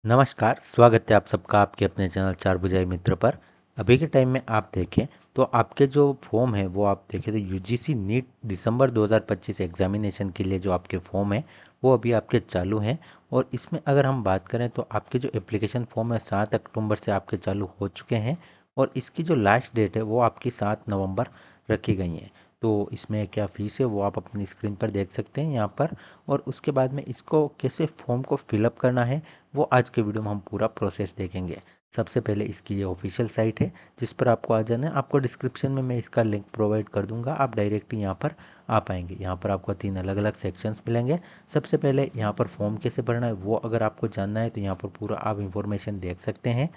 नमस्कार, स्वागत है आप सबका आपके अपने चैनल चार बुझाई मित्र पर। अभी के टाइम में आप देखें तो आपके जो फॉर्म है वो आप देखें तो यूजीसी नीट दिसंबर 2025 एग्जामिनेशन के लिए जो आपके फॉर्म है वो अभी आपके चालू हैं। और इसमें अगर हम बात करें तो आपके जो एप्लीकेशन फॉर्म है 7 अक्टूबर से आपके चालू हो चुके हैं और इसकी जो लास्ट डेट है वो आपकी 7 नवंबर रखी गई है। तो इसमें क्या फ़ीस है वो आप अपनी स्क्रीन पर देख सकते हैं यहाँ पर। और उसके बाद में इसको कैसे फॉर्म को फिलअप करना है वो आज के वीडियो में हम पूरा प्रोसेस देखेंगे। सबसे पहले इसकी ये ऑफिशियल साइट है जिस पर आपको आ जाना है। आपको डिस्क्रिप्शन में मैं इसका लिंक प्रोवाइड कर दूंगा, आप डायरेक्ट यहाँ पर आ पाएंगे। यहाँ पर आपको 3 अलग अलग सेक्शंस मिलेंगे। सबसे पहले यहाँ पर फॉर्म कैसे भरना है वो अगर आपको जानना है तो यहाँ पर पूरा आप इंफॉर्मेशन देख सकते हैं।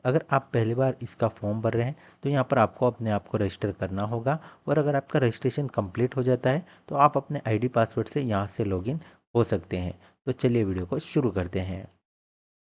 अगर आप पहली बार इसका फॉर्म भर रहे हैं तो यहाँ पर आपको अपने आप को रजिस्टर करना होगा। और अगर आपका रजिस्ट्रेशन कंप्लीट हो जाता है तो आप अपने आईडी पासवर्ड से यहाँ से लॉगिन हो सकते हैं। तो चलिए वीडियो को शुरू करते हैं।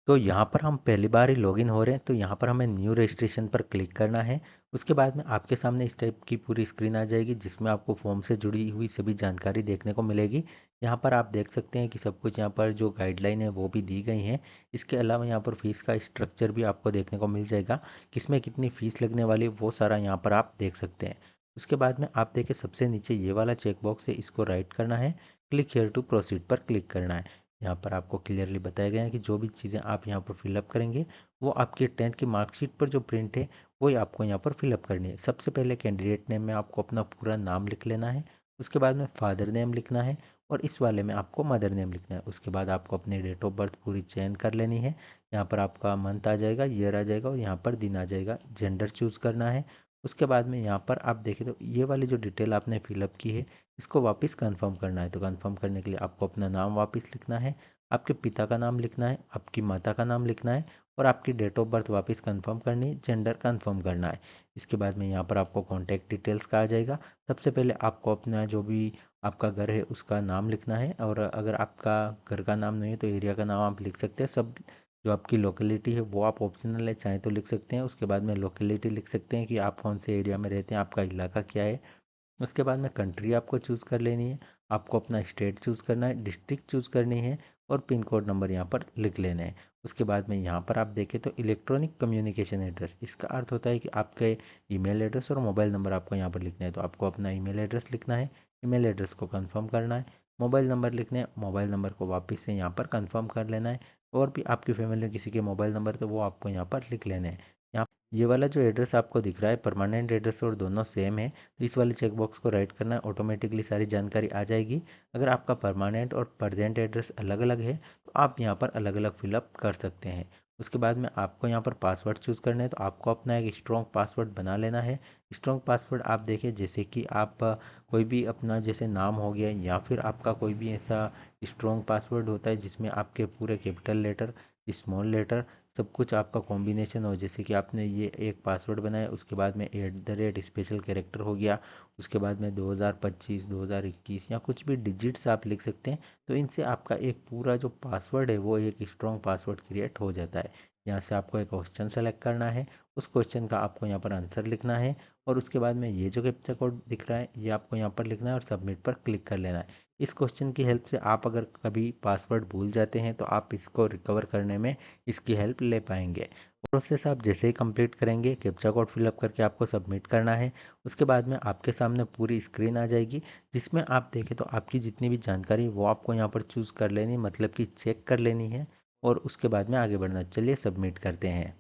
तो यहाँ पर हम पहली बार ही लॉगिन हो रहे हैं तो यहाँ पर हमें न्यू रजिस्ट्रेशन पर क्लिक करना है। उसके बाद में आपके सामने इस टाइप की पूरी स्क्रीन आ जाएगी जिसमें आपको फॉर्म से जुड़ी हुई सभी जानकारी देखने को मिलेगी। यहाँ पर आप देख सकते हैं कि सब कुछ यहाँ पर जो गाइडलाइन है वो भी दी गई हैं। इसके अलावा यहाँ पर फीस का स्ट्रक्चर भी आपको देखने को मिल जाएगा, किसमें कितनी फ़ीस लगने वाली है वो सारा यहाँ पर आप देख सकते हैं। उसके बाद में आप देखें सबसे नीचे ये वाला चेकबॉक्स है, इसको राइट करना है, क्लिक हेयर टू प्रोसीड पर क्लिक करना है। यहाँ पर आपको क्लियरली बताया गया है कि जो भी चीज़ें आप यहाँ पर फिलअप करेंगे वो आपके 10th की मार्कशीट पर जो प्रिंट है वही आपको यहाँ पर फिलअप करनी है। सबसे पहले कैंडिडेट नेम में आपको अपना पूरा नाम लिख लेना है। उसके बाद में फादर नेम लिखना है और इस वाले में आपको मदर नेम लिखना है। उसके बाद आपको अपनी डेट ऑफ बर्थ पूरी चेंज कर लेनी है। यहाँ पर आपका मंथ आ जाएगा, ईयर आ जाएगा और यहाँ पर दिन आ जाएगा। जेंडर चूज़ करना है। उसके बाद में यहाँ पर आप देखें तो ये वाली जो डिटेल आपने फिलअप की है इसको वापस कंफर्म करना है। तो कंफर्म करने के लिए आपको अपना नाम वापस लिखना है, आपके पिता का नाम लिखना है, आपकी माता का नाम लिखना है और आपकी डेट ऑफ बर्थ वापस कंफर्म करनी है, जेंडर कंफर्म करना है। इसके बाद में यहाँ पर आपको कॉन्टैक्ट डिटेल्स का आ जाएगा। सबसे पहले आपको अपना जो भी आपका घर है उसका नाम लिखना है और अगर आपका घर का नाम नहीं है तो एरिया का नाम आप लिख सकते हैं। सब जो आपकी लोकेलिटी है वो आप ऑप्शनल है, चाहे तो लिख सकते हैं। उसके बाद में लोकेलिटी लिख सकते हैं कि आप कौन से एरिया में रहते हैं, आपका इलाका क्या है। उसके बाद में कंट्री आपको चूज़ कर लेनी है, आपको अपना स्टेट चूज़ करना है, डिस्ट्रिक्ट चूज़ करनी है और पिन कोड नंबर यहाँ पर लिख लेना है। उसके बाद में यहाँ पर आप देखें तो इलेक्ट्रॉनिक कम्युनिकेशन एड्रेस, इसका अर्थ होता है कि आपके ईमेल एड्रेस और मोबाइल नंबर आपको यहाँ पर लिखना है। तो आपको अपना ईमेल एड्रेस लिखना है, ईमेल एड्रेस को कंफर्म करना है, मोबाइल नंबर लिखना है, मोबाइल नंबर को वापस से यहाँ पर कंफर्म कर लेना है। और भी आपकी फैमिली में किसी के मोबाइल नंबर तो वो आपको यहाँ पर लिख लेने हैं। यहाँ ये वाला जो एड्रेस आपको दिख रहा है परमानेंट एड्रेस और दोनों सेम है तो इस वाले चेकबॉक्स को राइट करना है, ऑटोमेटिकली सारी जानकारी आ जाएगी। अगर आपका परमानेंट और प्रेजेंट एड्रेस अलग अलग है तो आप यहाँ पर अलग अलग फिलअप कर सकते हैं। उसके बाद में आपको यहाँ पर पासवर्ड चूज़ करना है तो आपको अपना एक स्ट्रॉन्ग पासवर्ड बना लेना है। स्ट्रॉन्ग पासवर्ड आप देखें जैसे कि आप कोई भी अपना जैसे नाम हो गया या फिर आपका कोई भी ऐसा स्ट्रॉन्ग पासवर्ड होता है जिसमें आपके पूरे कैपिटल लेटर, स्मॉल लेटर, सब कुछ आपका कॉम्बिनेशन हो। जैसे कि आपने ये एक पासवर्ड बनाया, उसके बाद में @ स्पेशल कैरेक्टर हो गया, उसके बाद में 2025 2021 या कुछ भी डिजिट्स आप लिख सकते हैं। तो इनसे आपका एक पूरा जो पासवर्ड है वो एक स्ट्रॉन्ग पासवर्ड क्रिएट हो जाता है। यहाँ से आपको एक क्वेश्चन सेलेक्ट करना है, उस क्वेश्चन का आपको यहाँ पर आंसर लिखना है और उसके बाद में ये जो कैप्चा कोड दिख रहा है ये आपको यहाँ पर लिखना है और सबमिट पर क्लिक कर लेना है। इस क्वेश्चन की हेल्प से आप अगर कभी पासवर्ड भूल जाते हैं तो आप इसको रिकवर करने में इसकी हेल्प ले पाएंगे। प्रोसेस आप जैसे ही कंप्लीट करेंगे, कैप्चा कोड फिलअप करके आपको सबमिट करना है। उसके बाद में आपके सामने पूरी स्क्रीन आ जाएगी जिसमें आप देखें तो आपकी जितनी भी जानकारी वो आपको यहाँ पर चूज़ कर लेनी, मतलब कि चेक कर लेनी है और उसके बाद में आगे बढ़ना। चलिए सबमिट करते हैं।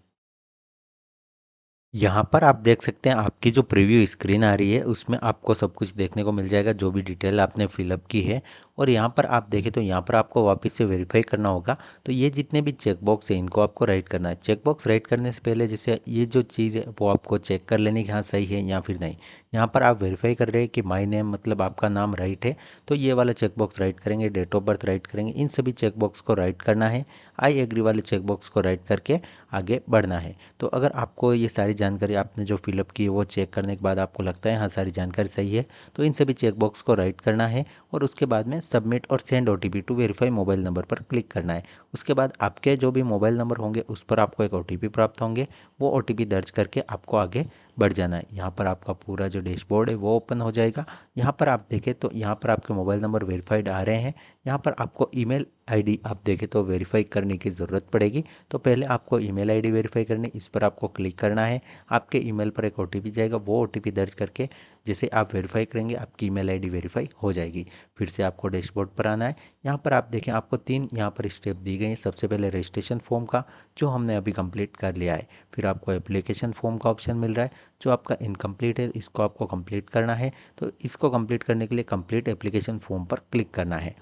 यहाँ पर आप देख सकते हैं आपकी जो प्रीव्यू स्क्रीन आ रही है उसमें आपको सब कुछ देखने को मिल जाएगा, जो भी डिटेल आपने फिलअप की है। और यहाँ पर आप देखें तो यहाँ पर आपको वापस से वेरीफाई करना होगा। तो ये जितने भी चेकबॉक्स हैं इनको आपको राइट करना है। चेकबॉक्स राइट करने से पहले जैसे ये जो चीज़ है वो आपको चेक कर लेनी कि हाँ सही है या फिर नहीं। यहाँ पर आप वेरीफाई कर रहे हैं कि माई नेम मतलब आपका नाम राइट है तो ये वाला चेकबॉक्स राइट करेंगे, डेट ऑफ बर्थ राइट करेंगे, इन सभी चेकबॉक्स को राइट करना है। आई एग्री वाले चेकबॉक्स को राइट करके आगे बढ़ना है। तो अगर आपको ये सारी जानकारी आपने जो फिलअप की है वो चेक करने के बाद आपको लगता है हाँ सारी जानकारी सही है तो इन सभी चेकबॉक्स को राइट करना है और उसके बाद में सबमिट और send OTP to verify mobile number पर क्लिक करना है। उसके बाद आपके जो भी मोबाइल नंबर होंगे उस पर आपको एक OTP प्राप्त होंगे, वो OTP दर्ज करके आपको आगे बढ़ जाना है। यहाँ पर आपका पूरा जो डैशबोर्ड है वो ओपन हो जाएगा। यहाँ पर आप देखें तो यहाँ पर आपके मोबाइल नंबर वेरीफाइड आ रहे हैं। यहाँ पर आपको ईमेल आईडी आप देखें तो वेरीफाई करने की ज़रूरत पड़ेगी। तो पहले आपको ईमेल आईडी वेरीफाई करनी, इस पर आपको क्लिक करना है। आपके ईमेल पर एक ओटीपी जाएगा, वो ओटीपी दर्ज करके जैसे आप वेरीफाई करेंगे आपकी ईमेल आईडी वेरीफाई हो जाएगी। फिर से आपको डैशबोर्ड पर आना है। यहाँ पर आप देखें आपको 3 यहाँ पर स्टेप दी गई हैं। सबसे पहले रजिस्ट्रेशन फॉर्म का, जो हमने अभी कंप्लीट कर लिया है। फिर आपको एप्लीकेशन फॉर्म का ऑप्शन मिल रहा है, जो आपका इनकम्प्लीट है, इसको आपको कंप्लीट करना है। तो इसको कंप्लीट करने के लिए कंप्लीट एप्लीकेशन फॉर्म पर क्लिक करना है।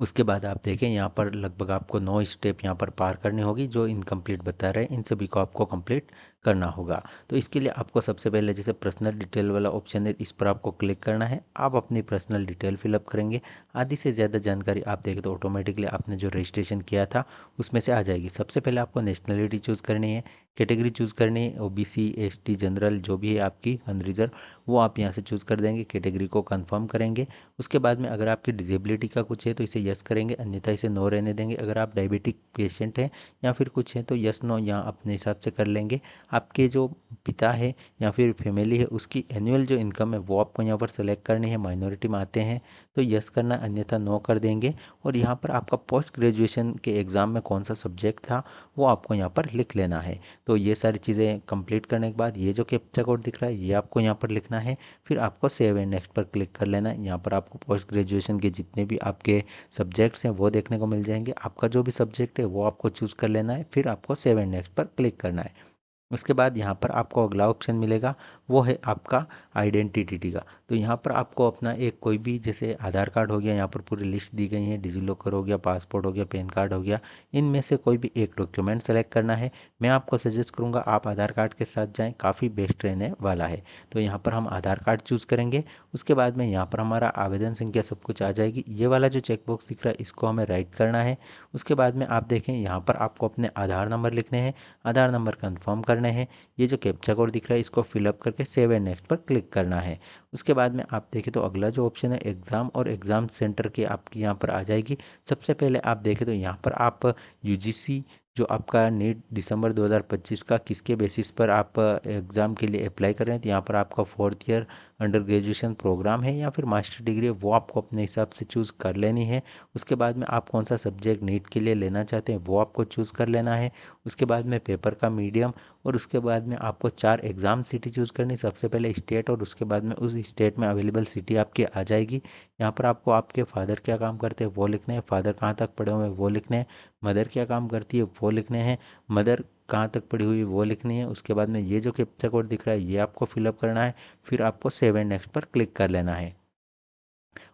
उसके बाद आप देखें यहाँ पर लगभग आपको 9 स्टेप यहाँ पर पार करनी होगी, जो इनकम्प्लीट बता रहे हैं इन सभी को आपको कंप्लीट करना होगा। तो इसके लिए आपको सबसे पहले जैसे पर्सनल डिटेल वाला ऑप्शन है, इस पर आपको क्लिक करना है। आप अपनी पर्सनल डिटेल फिलअप करेंगे। आधी से ज़्यादा जानकारी आप देखें तो ऑटोमेटिकली आपने जो रजिस्ट्रेशन किया था उसमें से आ जाएगी। सबसे पहले आपको नेशनलिटी चूज़ करनी है, कैटेगरी चूज़ करनी है, ओबीसी एसटी जनरल जो भी है आपकी अनरिजर्व, वो आप यहाँ से चूज़ कर देंगे। कैटेगरी को कंफर्म करेंगे। उसके बाद में अगर आपकी डिसेबिलिटी का कुछ है तो इसे यस करेंगे, अन्यथा इसे नो रहने देंगे। अगर आप डायबिटिक पेशेंट हैं या फिर कुछ है तो यस नो यहाँ अपने हिसाब से कर लेंगे। आपके जो पिता है या फिर फैमिली है उसकी एनुअल जो इनकम है वो आपको यहाँ पर सेलेक्ट करनी है। माइनॉरिटी में आते हैं तो यस करना, अन्यथा नो कर देंगे। और यहाँ पर आपका पोस्ट ग्रेजुएशन के एग्ज़ाम में कौन सा सब्जेक्ट था वो आपको यहाँ पर लिख लेना है। तो ये सारी चीज़ें कंप्लीट करने के बाद ये जो कैप्चा कोड दिख रहा है ये आपको यहाँ पर लिखना है। फिर आपको सेव एंड नेक्स्ट पर क्लिक कर लेना है। यहाँ पर आपको पोस्ट ग्रेजुएशन के जितने भी आपके सब्जेक्ट्स हैं वो देखने को मिल जाएंगे। आपका जो भी सब्जेक्ट है वो आपको चूज़ कर लेना है। फिर आपको सेव एंड नेक्स्ट पर क्लिक करना है। उसके बाद यहाँ पर आपको अगला ऑप्शन मिलेगा, वो है आपका आइडेंटिटी का। तो यहाँ पर आपको अपना एक कोई भी जैसे आधार कार्ड हो गया, यहाँ पर पूरी लिस्ट दी गई है, डिजी लॉकर हो गया, पासपोर्ट हो गया, पैन कार्ड हो गया, इनमें से कोई भी एक डॉक्यूमेंट सेलेक्ट करना है। मैं आपको सजेस्ट करूँगा आप आधार कार्ड के साथ जाएँ, काफ़ी बेस्ट रहने वाला है। तो यहाँ पर हम आधार कार्ड चूज़ करेंगे। उसके बाद में यहाँ पर हमारा आवेदन संख्या सब कुछ आ जाएगी। ये वाला जो चेकबॉक्स दिख रहा है इसको हमें राइट करना है। उसके बाद में आप देखें यहाँ पर आपको अपने आधार नंबर लिखने हैं, आधार नंबर कंफर्म करने हैं। ये जो कैप्चा कोड दिख रहा है इसको फिलअप करके सेव एंड नेक्स्ट पर क्लिक करना है। उसके बाद में आप देखें तो अगला जो ऑप्शन है एग्ज़ाम और एग्ज़ाम सेंटर की आपकी यहाँ पर आ जाएगी। सबसे पहले आप देखें तो यहाँ पर आप यूजीसी जो आपका नीट दिसंबर 2025 का किसके बेसिस पर आप एग्ज़ाम के लिए अप्लाई कर रहे हैं, तो यहाँ पर आपका 4th year under graduation programme है या फिर मास्टर डिग्री है, वो आपको अपने हिसाब से चूज़ कर लेनी है। उसके बाद में आप कौन सा सब्जेक्ट नीट के लिए लेना चाहते हैं वो आपको चूज़ कर लेना है। उसके बाद में पेपर का मीडियम, और उसके बाद में आपको 4 एग्ज़ाम सिटी चूज़ करनी। सबसे पहले स्टेट और उसके बाद में उस स्टेट में अवेलेबल सिटी आपकी आ जाएगी। यहाँ पर आपको आपके फादर क्या काम करते हैं वो लिखने हैं, फादर कहाँ तक पढ़े हुए हैं वो लिखने हैं, मदर क्या काम करती है वो लिखने हैं, मदर कहाँ तक पढ़ी हुई वो लिखनी है। उसके बाद में ये जो कैप्चा कोड दिख रहा है ये आपको फिलअप करना है। फिर आपको सेव एंड नेक्स्ट पर क्लिक कर लेना है।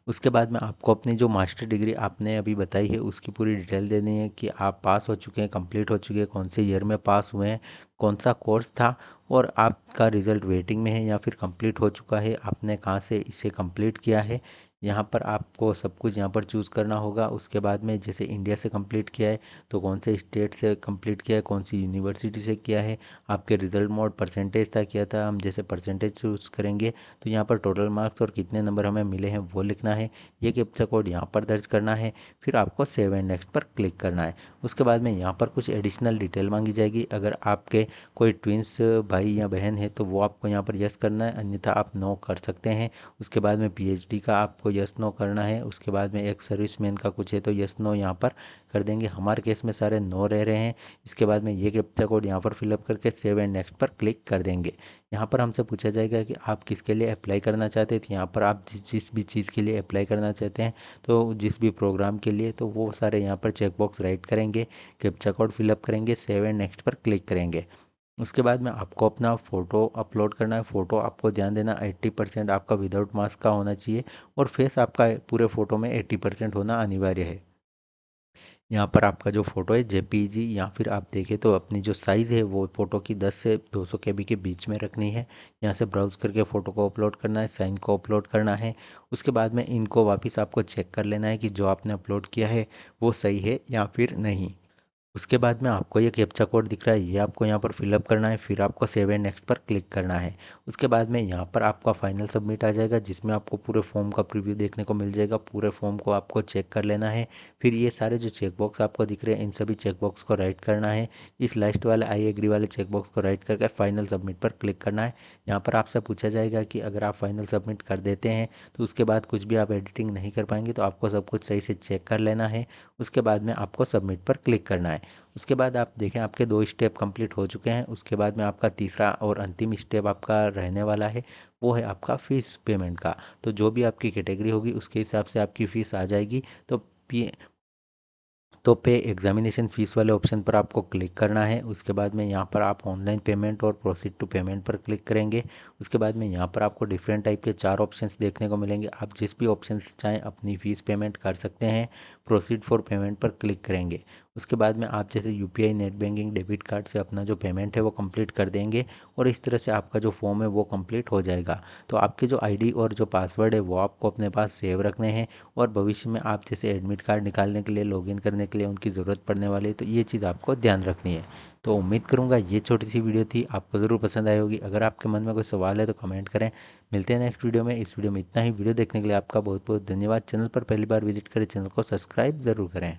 उसके बाद में आपको अपनी जो मास्टर डिग्री आपने अभी बताई है उसकी पूरी डिटेल देनी है कि आप पास हो चुके हैं, कंप्लीट हो चुके हैं, कौन से ईयर में पास हुए हैं, कौन सा कोर्स था, और आपका रिज़ल्ट वेटिंग में है या फिर कंप्लीट हो चुका है, आपने कहाँ से इसे कंप्लीट किया है। यहाँ पर आपको सब कुछ यहाँ पर चूज़ करना होगा। उसके बाद में जैसे इंडिया से कंप्लीट किया है तो कौन से स्टेट से कंप्लीट किया है, कौन सी यूनिवर्सिटी से किया है, आपके रिज़ल्ट मोड परसेंटेज था क्या था, हम जैसे परसेंटेज चूज़ करेंगे तो यहाँ पर टोटल मार्क्स और कितने नंबर हमें मिले हैं वो लिखना है। ये कैप्चा कोड यहाँ पर दर्ज करना है। फिर आपको सेव एंड नेक्स्ट पर क्लिक करना है। उसके बाद में यहाँ पर कुछ एडिशनल डिटेल मांगी जाएगी। अगर आपके कोई ट्विंस भाई या बहन है तो वो आपको यहाँ पर यस करना है, अन्यथा आप नो कर सकते हैं। उसके बाद में पीएचडी का आपको यस नो करना है। उसके बाद में एक सर्विसमैन का कुछ है तो यस नो यहाँ पर कर देंगे। हमारे केस में सारे नो रह रहे हैं। इसके बाद में ये कैप्चा कोड यहाँ पर फिलअप करके सेव एंड नेक्स्ट पर क्लिक कर देंगे। यहाँ पर हमसे पूछा जाएगा कि आप किसके लिए अप्लाई करना चाहते हैं, तो यहाँ पर आप जिस भी चीज़ के लिए अप्लाई करना चाहते हैं, तो जिस भी प्रोग्राम के लिए, तो वो सारे यहाँ पर चेकबॉक्स राइट करेंगे, कैप्चा कोड फिलअप करेंगे, सेव एंड नेक्स्ट पर क्लिक करेंगे। उसके बाद में आपको अपना फ़ोटो अपलोड करना है। फ़ोटो आपको ध्यान देना 80% आपका विदाउट मास्क का होना चाहिए और फेस आपका पूरे फ़ोटो में 80% होना अनिवार्य है। यहाँ पर आपका जो फ़ोटो है जेपीजी या फिर आप देखें तो अपनी जो साइज़ है वो फ़ोटो की 10 से 200 केबी के बीच में रखनी है। यहाँ से ब्राउज़ करके फ़ोटो को अपलोड करना है, साइन को अपलोड करना है। उसके बाद में इनको वापस आपको चेक कर लेना है कि जो आपने अपलोड किया है वो सही है या फिर नहीं। उसके बाद में आपको ये कैप्चा कोड दिख रहा है, ये आपको यहाँ पर फिलअप करना है, फिर आपको सेव एंड नेक्स्ट पर क्लिक करना है। उसके बाद में यहाँ पर आपका फाइनल सबमिट आ जाएगा, जिसमें आपको पूरे फॉर्म का प्रीव्यू देखने को मिल जाएगा। पूरे फॉर्म को आपको चेक कर लेना है। फिर ये सारे जो चेकबॉक्स आपको दिख रहे हैं, इन सभी चेकबॉक्स को राइट करना है। इस लास्ट वाले आई एग्री वाले चेकबॉक्स को राइट करके फाइनल सबमिट पर क्लिक करना है। यहाँ पर आपसे पूछा जाएगा कि अगर आप फाइनल सबमिट कर देते हैं तो उसके बाद कुछ भी आप एडिटिंग नहीं कर पाएंगे, तो आपको सब कुछ सही से चेक कर लेना है। उसके बाद में आपको सबमिट पर क्लिक करना है। उसके बाद आप देखें आपके 2 स्टेप कंप्लीट हो चुके हैं। उसके बाद में आपका तीसरा और अंतिम स्टेप आपका रहने वाला है, वो है आपका फ़ीस पेमेंट का। तो जो भी आपकी कैटेगरी होगी उसके हिसाब से आपकी फ़ीस आ जाएगी। तो पे एग्जामिनेशन फ़ीस वाले ऑप्शन पर आपको क्लिक करना है। उसके बाद में यहाँ पर आप ऑनलाइन पेमेंट और प्रोसीड टू पेमेंट पर क्लिक करेंगे। उसके बाद में यहाँ पर आपको डिफरेंट टाइप के 4 ऑप्शंस देखने को मिलेंगे। आप जिस भी ऑप्शंस चाहें अपनी फ़ीस पेमेंट कर सकते हैं। प्रोसीड फॉर पेमेंट पर क्लिक करेंगे। उसके बाद में आप जैसे UPI, net banking, debit card से अपना जो पेमेंट है वो कंप्लीट कर देंगे और इस तरह से आपका जो फॉर्म है वो कंप्लीट हो जाएगा। तो आपके जो आईडी और जो पासवर्ड है वो आपको अपने पास सेव रखने हैं, और भविष्य में आप जैसे एडमिट कार्ड निकालने के लिए, लॉगिन करने के लिए उनकी ज़रूरत पड़ने वाली है, तो ये चीज़ आपको ध्यान रखनी है। तो उम्मीद करूँगा ये छोटी सी वीडियो थी, आपको ज़रूर पसंद आई होगी। अगर आपके मन में कोई सवाल है तो कमेंट करें। मिलते हैं नेक्स्ट वीडियो में। इस वीडियो में इतना ही। वीडियो देखने के लिए आपका बहुत बहुत धन्यवाद। चैनल पर पहली बार विजिट करें, चैनल को सब्सक्राइब ज़रूर करें।